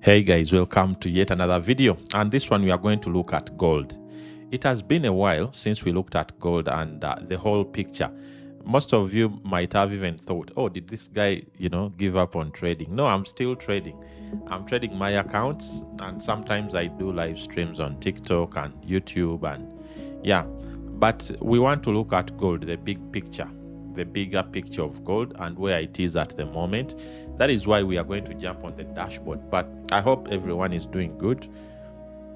Hey guys, welcome to yet another video, and this one we are going to look at gold. It has been a while since we looked at gold and the whole picture. Most of you might have even thought, oh, did this guy give up on trading? No, I'm still trading. I'm trading my accounts, and sometimes I do live streams on TikTok and YouTube, and yeah, but we want to look at gold, the big picture, the bigger picture of gold and where it is at the moment. That is why we are going to jump on the dashboard. But I hope everyone is doing good.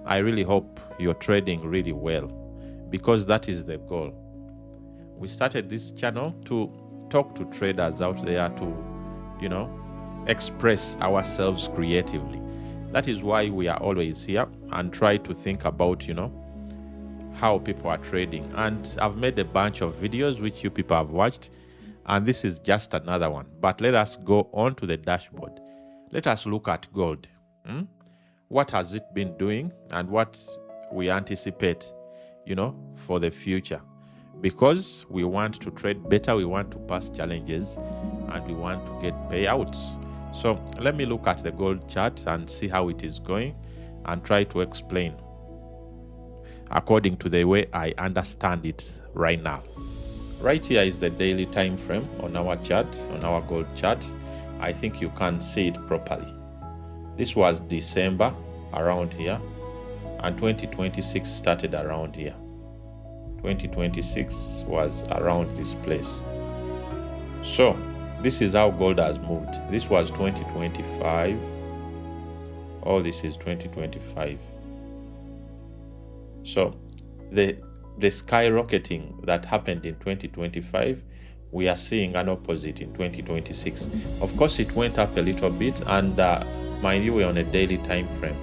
I really hope you're trading really well, because that is the goal. We started this channel to talk to traders out there, to express ourselves creatively. That is why we are always here and try to think about how people are trading. And I've made a bunch of videos which you people have watched, and this is just another one. But let us go on to the dashboard. Let us look at gold. What has it been doing and what we anticipate, for the future. Because we want to trade better, we want to pass challenges, and we want to get payouts. So let me look at the gold chart and see how it is going and try to explain according to the way I understand it right now. Right here is the daily time frame on our chart, on our gold chart. I think you can see it properly. This was December around here, and 2026 started around here. 2026 was around this place. So this is how gold has moved. This was 2025. All this is 2025. So the skyrocketing that happened in 2025, we are seeing an opposite in 2026. Of course, it went up a little bit, and mind you, we're on a daily time frame.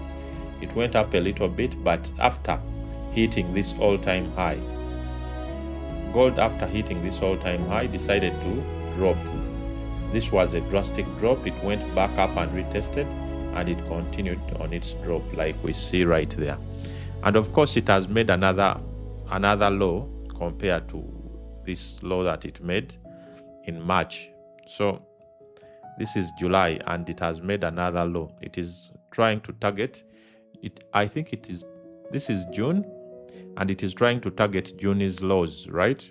It went up a little bit, but after hitting this all-time high, gold, after hitting this all-time high, decided to drop. This was a drastic drop. It went back up and retested, and it continued on its drop like we see right there. And of course, it has made another low compared to this low that it made in March. So this is July, and it has made another low. It is trying to target it. I think this is June, and it is trying to target June's lows, right?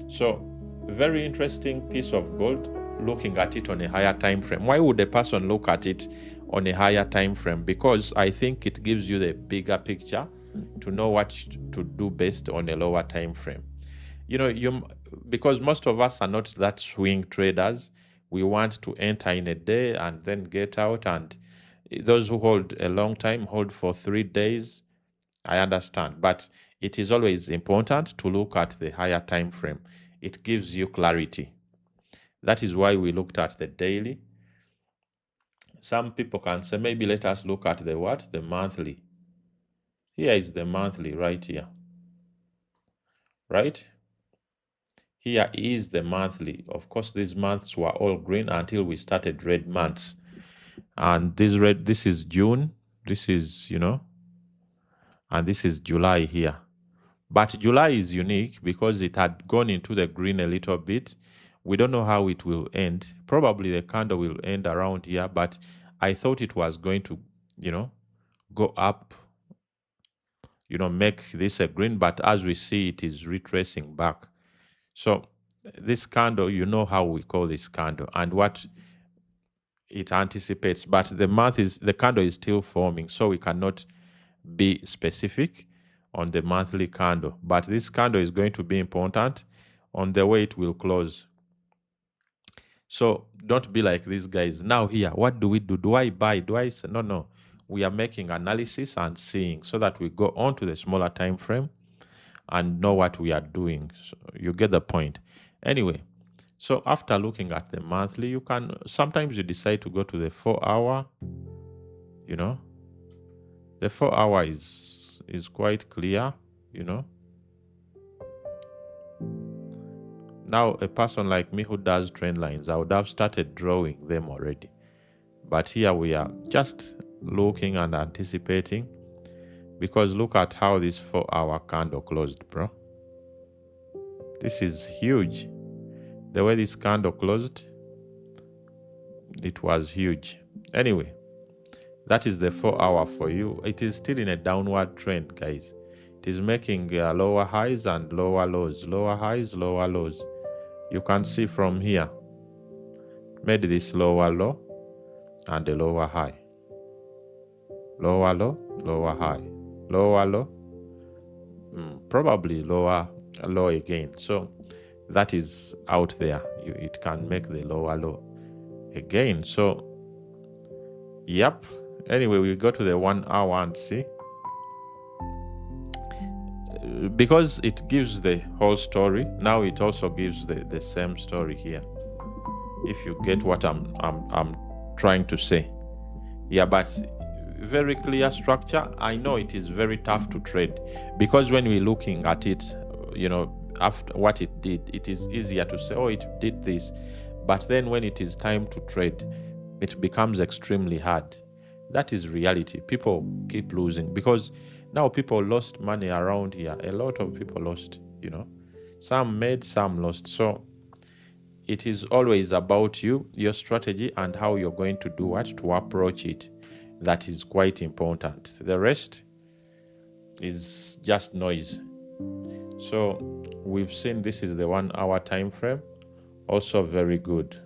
So very interesting piece of gold, looking at it on a higher time frame. Why would a person look at it on a higher time frame? Because I think it gives you the bigger picture to know what to do best on a lower time frame. Because most of us are not that swing traders. We want to enter in a day and then get out, and those who hold a long time hold for 3 days. I understand, but it is always important to look at the higher time frame. It gives you clarity. That is why we looked at the daily. Some people can say, maybe let us look at the what? The monthly. Here is the monthly right here. Right? Here is the monthly. Of course, these months were all green until we started red months. And this is June. This is, and this is July here. But July is unique because it had gone into the green a little bit. We don't know how it will end. Probably the candle will end around here, but I thought it was going to, go up, make this a green, but as we see, it is retracing back. So this candle, you know how we call this candle and what it anticipates, but the candle is still forming, so we cannot be specific on the monthly candle. But this candle is going to be important on the way it will close. So don't be like these guys. Now here, what do we do? Do I buy? Do I say? No. We are making analysis and seeing so that we go on to the smaller time frame and know what we are doing. So you get the point. Anyway, so after looking at the monthly, you can sometimes you decide to go to the 4-hour. The 4-hour is quite clear. Now, a person like me who does trend lines, I would have started drawing them already. But here we are just looking and anticipating, because look at how this 4-hour candle closed, bro. This is huge. The way this candle closed, it was huge. Anyway, That is the 4-hour for you. It is still in a downward trend, guys. It is making lower highs and lower lows, lower highs, lower lows. You can see from here, made this lower low and a lower high. Lower low, lower high, lower low, probably lower low again. So that is out there. It can make the lower low again. So, yep. Anyway, we go to the 1 hour and see. Because it gives the whole story, now it also gives the same story here. If you get what I'm trying to say. Yeah, but very clear structure. I know it is very tough to trade because when we're looking at it, after what it did, it is easier to say, oh, it did this. But then when it is time to trade, it becomes extremely hard. That is reality. People keep losing because now people lost money around here. A lot of people lost, Some made, some lost. So it is always about you, your strategy, and how you're going to do what, to approach it. That is quite important. The rest is just noise. So we've seen this is the 1 hour time frame. Also very good,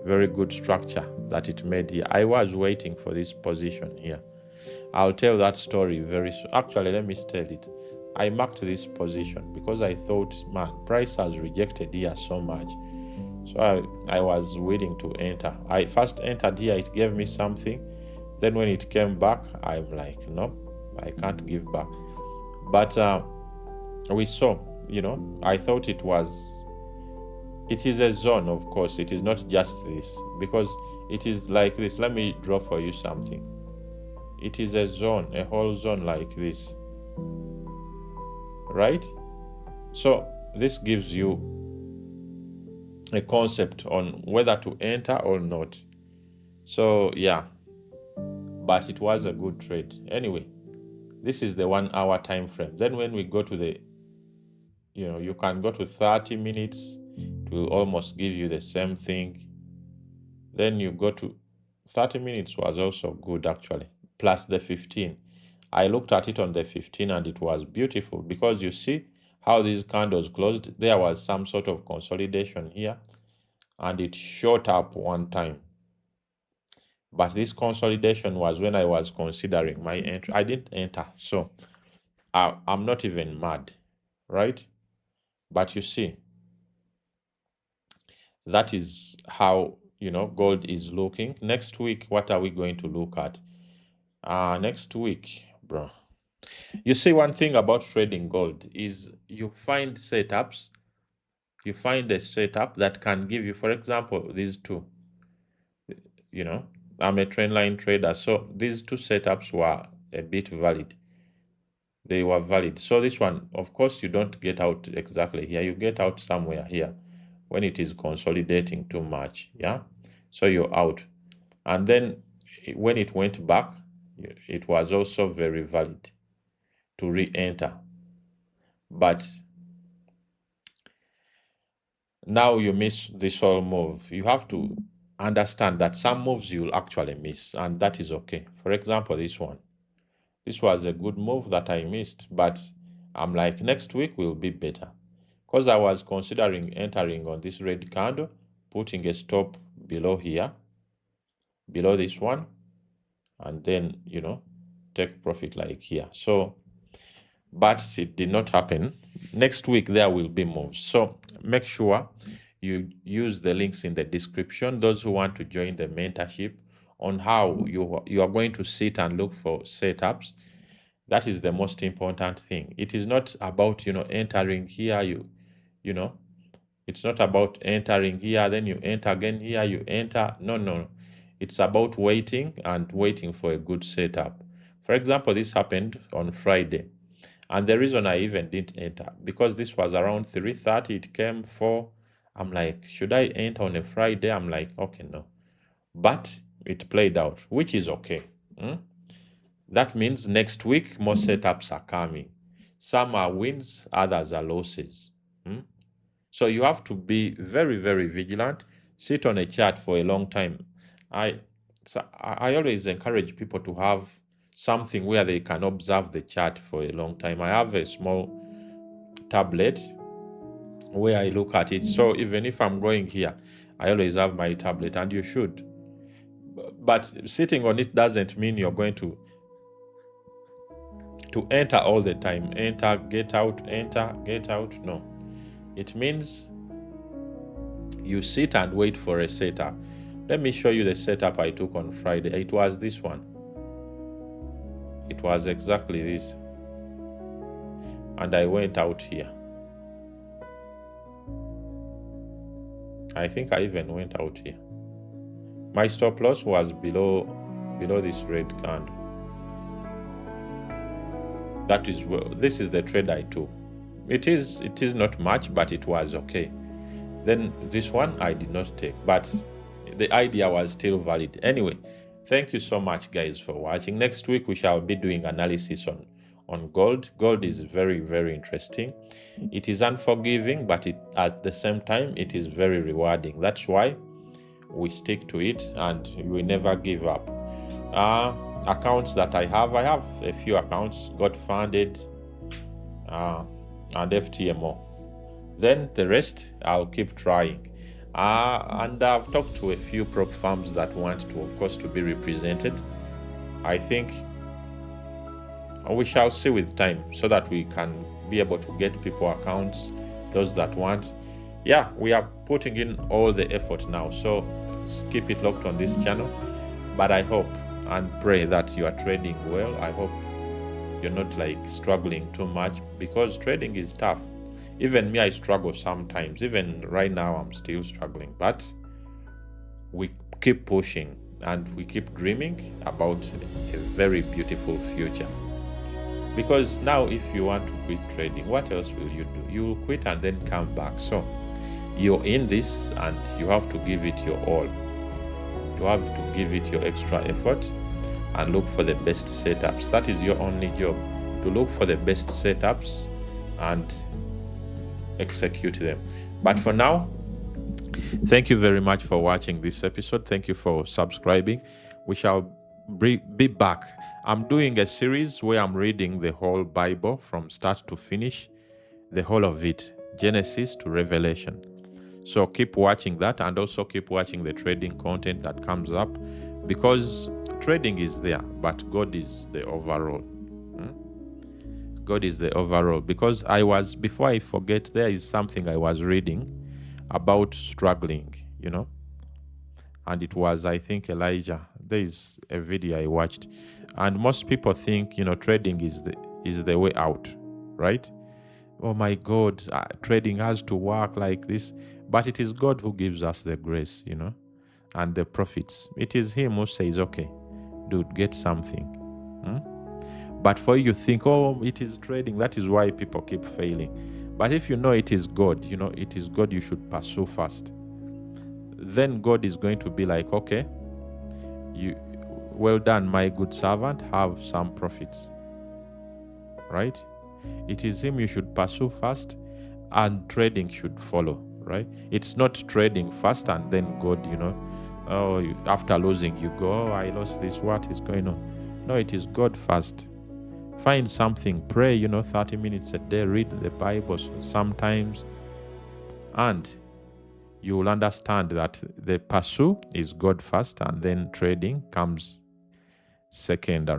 very good structure that it made here. I was waiting for this position here. I'll tell that story very soon. Actually, let me tell it. I marked this position because I thought, man, price has rejected here so much. So I was willing to enter. I first entered here, it gave me something. Then when it came back, I'm like, no, I can't give back. But we saw, I thought it is a zone, of course. It is not just this, because it is like this. Let me draw for you something. It is a zone, a whole zone like this, right? So this gives you a concept on whether to enter or not. So yeah, but it was a good trade. Anyway, this is the 1 hour time frame. Then when we go to the, you can go to 30 minutes, it will almost give you the same thing. Then you go to 30 minutes was also good actually, plus the 15. I looked at it on the 15 and it was beautiful because you see how these candles closed. There was some sort of consolidation here and it shot up one time. But this consolidation was when I was considering my entry. I didn't enter, so I'm not even mad, right? But you see, that is how, gold is looking. Next week, what are we going to look at? Next week, bro. You see, one thing about trading gold is you find setups. You find a setup that can give you, for example, these two. I'm a trendline trader, so these two setups were a bit valid. They were valid. So this one, of course, you don't get out exactly here. You get out somewhere here when it is consolidating too much. Yeah. So you're out. And then when it went back, it was also very valid to re-enter. But now you miss this whole move. You have to understand that some moves you'll actually miss, and that is okay. For example, this one. This was a good move that I missed, but I'm like, next week will be better. Because I was considering entering on this red candle, putting a stop below here, below this one, and then, take profit like here. So, but it did not happen. Next week, there will be moves. So make sure you use the links in the description. Those who want to join the mentorship on how you are going to sit and look for setups. That is the most important thing. It is not about, entering here, it's not about entering here, then you enter again here, you enter. No. It's about waiting and waiting for a good setup. For example, this happened on Friday. And the reason I even didn't enter, because this was around 3:30, it came 4. I'm like, should I enter on a Friday? I'm like, okay, no. But it played out, which is okay. That means next week, more setups are coming. Some are wins, others are losses. So you have to be very, very vigilant. Sit on a chart for a long time. So I always encourage people to have something where they can observe the chart for a long time. I have a small tablet where I look at it. So even if I'm going here, I always have my tablet, and you should. But sitting on it doesn't mean you're going to enter all the time. Enter, get out, enter, get out. No. It means you sit and wait for a setup. Let me show you the setup I took on Friday. It was this one. It was exactly this. And I went out here. I think I even went out here. My stop loss was below this red candle. That is this is the trade I took. It is not much, but it was okay. Then this one I did not take, but the idea was still valid. Anyway, thank you so much, guys, for watching. Next week we shall be doing analysis on gold. Gold is very, very interesting. It is unforgiving, but at the same time it is very rewarding. That's why we stick to it and we never give up. Accounts that I have a few accounts, got funded, and FTMO. Then the rest I'll keep trying. And I've talked to a few prop firms that want to, of course, to be represented. I think we shall see with time so that we can be able to get people accounts, those that want. Yeah, we are putting in all the effort now, so keep it locked on this channel. But I hope and pray that you are trading well. I hope you're not like struggling too much, because trading is tough. Even me, I struggle sometimes. Even right now, I'm still struggling. But we keep pushing and we keep dreaming about a very beautiful future. Because now, if you want to quit trading, what else will you do? You will quit and then come back. So you're in this and you have to give it your all. You have to give it your extra effort and look for the best setups. That is your only job, to look for the best setups and execute them. But for now, thank you very much for watching this episode. Thank you for subscribing. We shall be back. I'm doing a series where I'm reading the whole Bible from start to finish, the whole of it, Genesis to Revelation. So keep watching that, and also keep watching the trading content that comes up, because trading is there, but God is the overall. God is the overall. Because before I forget, there is something I was reading about struggling, and it was, I think, Elijah. There is a video I watched, and most people think, trading is the way out, right? Oh my God, trading has to work like this. But it is God who gives us the grace, and the profits. It is Him who says, okay, dude, get something. But for you think, oh, it is trading. That is why people keep failing. But if you know it is God, it is God you should pursue first. Then God is going to be like, okay, well done, my good servant, have some profits. Right? It is Him you should pursue first, and trading should follow. Right? It's not trading first and then God, after losing you go, oh, I lost this, what is going on? No, it is God first. Find something, pray, 30 minutes a day, read the Bible sometimes, and you will understand that the pursue is God first, and then trading comes second.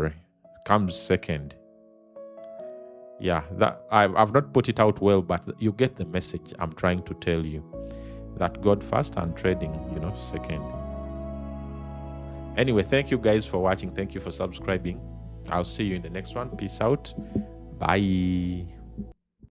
Yeah, that I've not put it out well, but you get the message I'm trying to tell you, that God first and trading, second. Anyway, thank you guys for watching. Thank you for subscribing. I'll see you in the next one. Peace out. Bye.